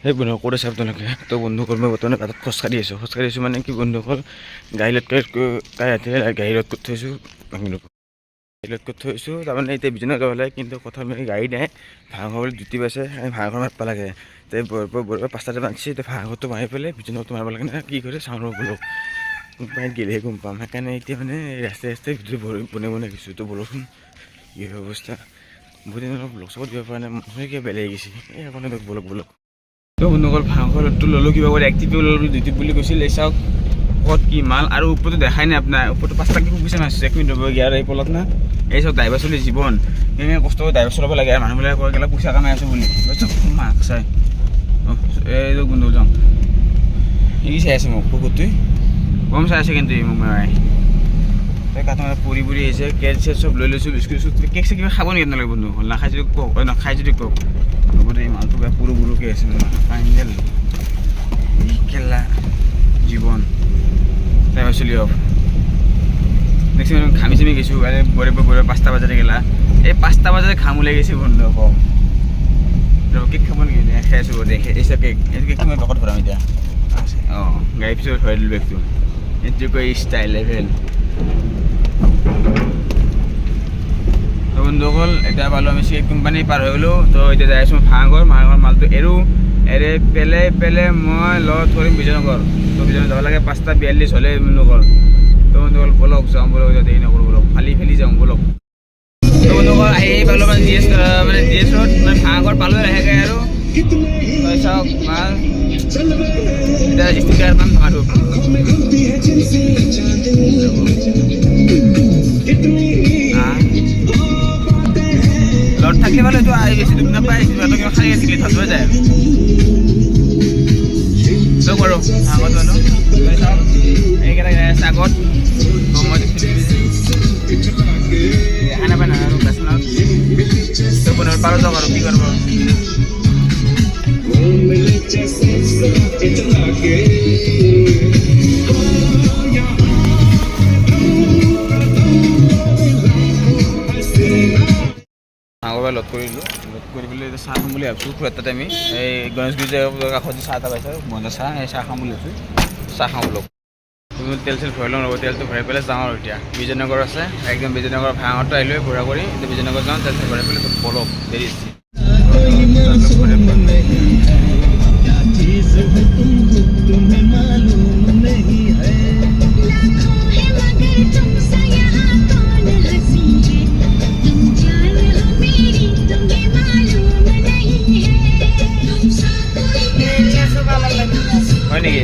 সেই বন্ধু ক'ত আছে আপোনালোকে? তো বন্ধুসকল মই বৰ্তমানে বাটত খোজকাঢ়ি আছোঁ মানে কি বন্ধুসকল গাড়ী লোড গাড়ী লোড কৰি থৈছোঁ গাড়ী লোড কৰি থৈছোঁ তাৰমানে এতিয়া বিজনত যাব লাগে কিন্তু কথা মানে গাড়ী নাই ভাড়াঘৰ ডিউটি পাইছে আমি ভাড়াঘৰ মাৰিব লাগে তে বৰবাৰ 5টাতে মাতিছে এতিয়া ভাড়াঘৰটো মাৰি পেলাই বিজনতটো মাৰিব লাগে না কি কৰে চাওঁ বোলো পানীত গেলেহে গম পাম সেইকাৰণে এতিয়া মানে ৰাস্তাই ভিতৰত বনাই গৈছোঁ তো বলকচোন কি অৱস্থা বহুত দিন অলপ ব্লগ চকত দিব পৰা নাই মই কিবা বেলেগ গৈছে এই অকণে বলক তো বন্ধুসকল ভাড়াঘৰটো ল'লোঁ কিবা কৰি এক্টিভ ল'লোঁ ডিউটিত বুলি কৈছিল এই চাওক ক'ত কি মাল আৰু ওপৰতো দেখাই নাই আপোনাৰ ওপৰতো 5 টাকা খুব বেছি মাৰিছে 1 মিনিট হ'ব ইয়াৰ এই পলত না এই চব ড্ৰাইভাৰ চলি জীৱন কেনেকৈ কষ্ট কৰি ড্ৰাইভাৰ চলাব লাগে আৰু মানুহবিলাকে কয় গেলা পইচা কামাই আছোঁ বুলি মাক চাই এইটো বন্ধু যাওঁ ই চাই আছে মোক কুকুৰটোৱে কম চাই আছে কিন্তু মোক মাৰাই কাঠমাৰ পুৰি আহিছে কেক চেক চব লৈ লৈছোঁ বিস্কুট চিস্কুট কেক চেক কিবা খাব নেকি আপোনালোকে বন্ধু নাখাই যদি কওক নাখাই যদি কওক হ'ব দে মালটো বেয়া পুৰুকে আছে ফাইনেল খেলা জীৱন ড্ৰাইভাৰ চলি হওক নেক্সট ঘামি চামি গৈছোঁ বৰে 5টা বজাতে গেলা এই 5টা বজাতে ঘাম ওলাই গৈছে বন্ধু কম কেক খাব নেকি খাই আছোঁ দেখে এই কেক এই কেকটো মই বেকত ভৰাম এতিয়া অঁ গাড়ীৰ পিছত ভৰাই দিলোঁ বেগটো এইটো কয় ষ্টাইল লেভেল তো বন্ধুসকল এতিয়া পালোঁ আমি চিকেট কোম্পানী পাৰ হৈ গ'লোঁ তো এতিয়া যাই আছোঁ ভাড়াঘৰ মালটো এৰি পেলাই মই লগত ধৰিম বিজয়নগৰ তো বিজয়নগৰ যাব লাগে 5:42 হ'লে বন্ধুসকল তো বন্ধুসকল বলক যাওঁ বলক দেৰি নকৰোঁ বলক ফালি যাওঁ বলক তো বন্ধুসকল আহি পালোঁ মানে জি এছ ৰোড মানে ভাড়াঘৰ পালোঁ লাহেকৈ আৰু চাওক মাল এতিয়া ষ্টিকাৰ পাম থকাটো লড থাকিলে মানে এইটো বেছি দুখ নাপায় কিবা খালি আছিলে থৈ যায় তো কৰোঁ আগত মানুহ চাওক এইকেইটা আছে আগত মই দেখা নাপায় না আৰু বেচনত তো বনাব পাৰোঁ যাওক আৰু কি কৰিব আগৰবাৰ লগ কৰি পেলাই চাহ খাম বুলি ভাবিছোঁ খুৰাত তাতে আমি এই গণেশগুৰি কাষত চাহ এটা পাইছোঁ মজা চাহ এই চাহ খাম বুলি ভাবিছোঁ চাহ খাওঁ বোলক তেল ভৰাই লওঁ ৰ'ব তেলটো ভৰাই পেলাই যাওঁ আৰু এতিয়া বিজয়নগৰ আছে একদম বিজয়নগৰ ভাড়াঘৰটো আহিলৈ ঘূৰা কৰি এতিয়া বিজয়নগৰ যাওঁ তেল ভৰাই পেলাই বলক দেৰি হয় নেকি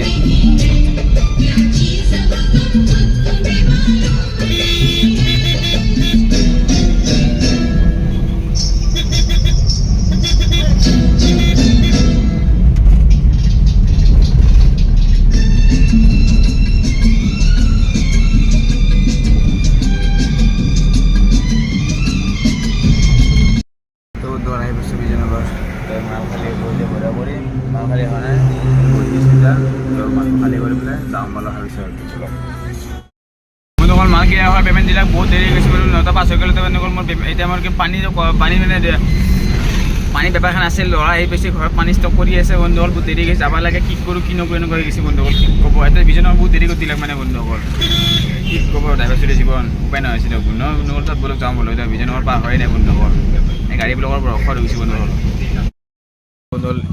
মাল কিনা হয় পেমেণ্ট দিলাক বহুত দেৰি গৈছে বোলো 9টা 5 হৈ গ'লে মোৰ এতিয়া মোৰ কি পানী মানে পানী বেপাৰখন আছিল ল'ৰা আহি বেছি ঘৰত পানী ষ্টক কৰি আছে বন্ধুসকল বহুত দেৰি গৈছে যাব লাগে কি কৰোঁ কি নকৰোঁ এনেকুৱা হৈ গৈছে বন্ধুসকল কি ক'ব এতিয়া বিজনৰ বহুত দেৰি কৰি দিলাক মানে বন্ধুসকল কি ক'ব ড্ৰাইভাৰ চলি জীৱন উপায় নহৈছিল বন্ধুসকল তাত বলক যাওঁ বোলো এতিয়া বিজনৰ পাৰ হয় নাই বন্ধুসকল এই গাড়ীবিলাকৰ পৰা অফাৰ হৈ গৈছে বন্ধুসকল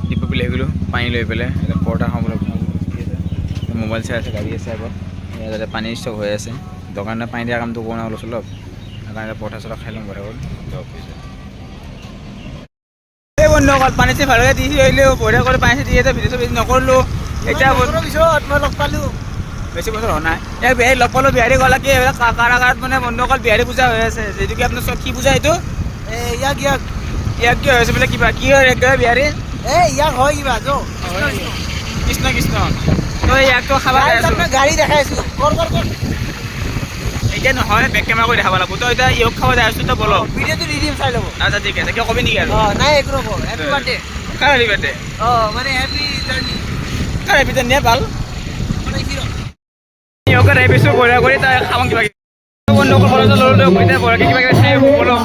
ডিপু পেলাই গ'লোঁ পানী লৈ পেলাই এতিয়া পৰঠা খাওঁ বোলো মোবাইল চাই আছে গাড়ী আছে আগত যাতে পানী ষ্টক হৈ আছে দোকানত পানী দিয়া কামটো কৰোঁ অলপ চলপ সেইকাৰণে পৰঠা চৰঠা খাই ল'ম বাৰু এই বন্ধুসকল পানীটো ভালকৈ দি আহিলেও বঢ়িয়া কৰি পানী দি ভিডিঅ' বেছি নকৰিলোঁ এতিয়া পিছত মই লগ পালোঁ বেছি বছৰ হোৱা নাই এই বিহাৰী লগ পালোঁ বিহাৰী গ'লা কি এইবিলাক কাৰাগাৰত মানে বন্ধুসকল বিহাৰী পূজা হৈ আছে যিটো কি আপোনাৰ চব কি পূজা এইটো ইয়াক কি হৈ আছে বোলে কিবা কি হয় বিহাৰী ইয়াক হয় কিবা কৃষ্ণ তো ইয়াকতো খাব গাড়ী দেখাই আছোঁ এতিয়া নহয় বেক কেমেৰা কৰি দেখাব লাগিব তো এতিয়া ইয়ক খাব যাই আছোঁ তো বলো ভিডিঅ'টো দি দিম চাই ল'ব আচ্ছা ঠিক আছে কিয় ক'বি নেকি আৰু নাই একো নকওঁ হেপী বাৰ্থডে কাৰ হেপী বাৰ্থডে মানে হেপী জাৰ্ণি কাৰ হেপী জাৰ্ণি ভাল মানে ইয়কৰ হেপী চব বঢ়িয়া কৰি তাই খাম কিবা বন্ধুসকল কলেজৰ ল'ৰাটোৱে অসুবিধা পৰে কিবা কিবা খাই বলক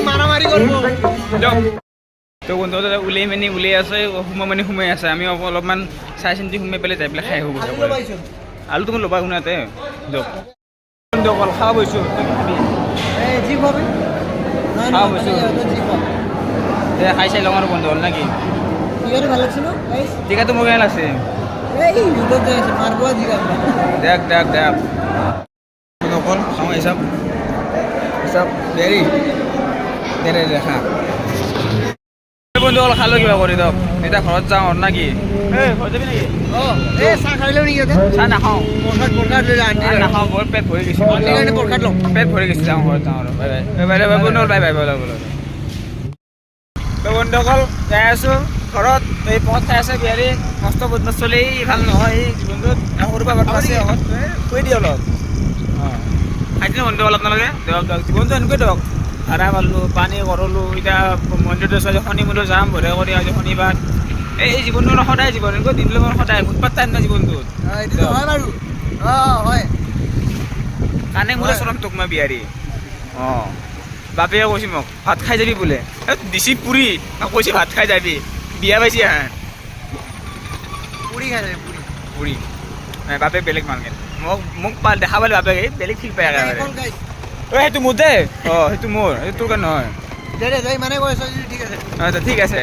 মারামারি করবো তো বন্ধু উলিয়াই মানি উলিয়াই আছে সোমাই আছে আমি অলপমান চাই চিন্তি সোমাই পেলাই যাই পেলাই খাই আহোঁ আলু তুমি ল'বা শুনাতে দিয়ক বন্ধুসকল খাব বৈছোঁ জি পাবে খাব বৈছোঁ দে খাই চাই লওঁ আৰু বন্ধু হ'ল নাকি জিগাটো ভাল লাগছে ন গাইস জিকাটো মোৰ কেনে লাগছে এই ইউটিউবত যাই আছে মাৰবো জিগা দেখ বন্ধুসকল খাওঁ হিচাপ দেৰি দেৰে দেখা বন্ধুসকল খালোঁ কিবা কৰি দিয়ক এতিয়া ঘৰত যাওঁ না কি ঘৰত যাবি নেকি এ চাহ খাইলেও নেকি ইয়াতে চাহ নাখাওঁ পৰখাত লৈ যা আন্টি নাখাওঁ বৰ পেট ভৰি গৈছে আন্টিৰ কাৰণে পৰখাত লওঁ পেট ভৰি গৈছে যাওঁ ঘৰত যাওঁ আৰু বাই বন্ধুসকল বাই ব'লক তো বন্ধুসকল যাই আছোঁ ঘৰত এই পথ খাই আছে বিহাৰী মস্ত বদমাছ চলি ভাল নহয় এই জীৱনটোত সৰুৰ পৰা বদমাছ আগত কৈ দিয়ে অলপ অঁ খাইছিলে বন্ধু অলপ নালাগে দিয়ক জীৱনটো এনেকৈ দিয়ক ভাড়া পালোঁ পানী কৰলোঁ এতিয়া মন্দিৰটো চাই শনি মন্দিৰ যাম বঢ়িয়া কৰি আজি শনিবাৰ এই জীৱনটো সদায় জীৱন এনেকৈ দিনলৈ মোৰ সদায় উৎপাত টাইম নাই জীৱনটোত এইটো হয় বাৰু হয় কাণে মোৰে চলাম তোক মই বিহাৰী অঁ বাপেকে কৈছে মোক ভাত খাই যাবি বোলে দিছি পুৰি কৈছে ভাত খাই যাবি বিয়া পাইছি হা পুৰি খাই পুৰি বাপেক বেলেগ মালকে মোক দেখা পালে বাপেকে বেলেগ ফিল পায় একেবাৰে সেইটো মোৰ দে অঁ সেইটো মোৰ সেইটো তোৰ কাৰণে নহয় দে দে মানে কৈছ ঠিক আছে ঠিক আছে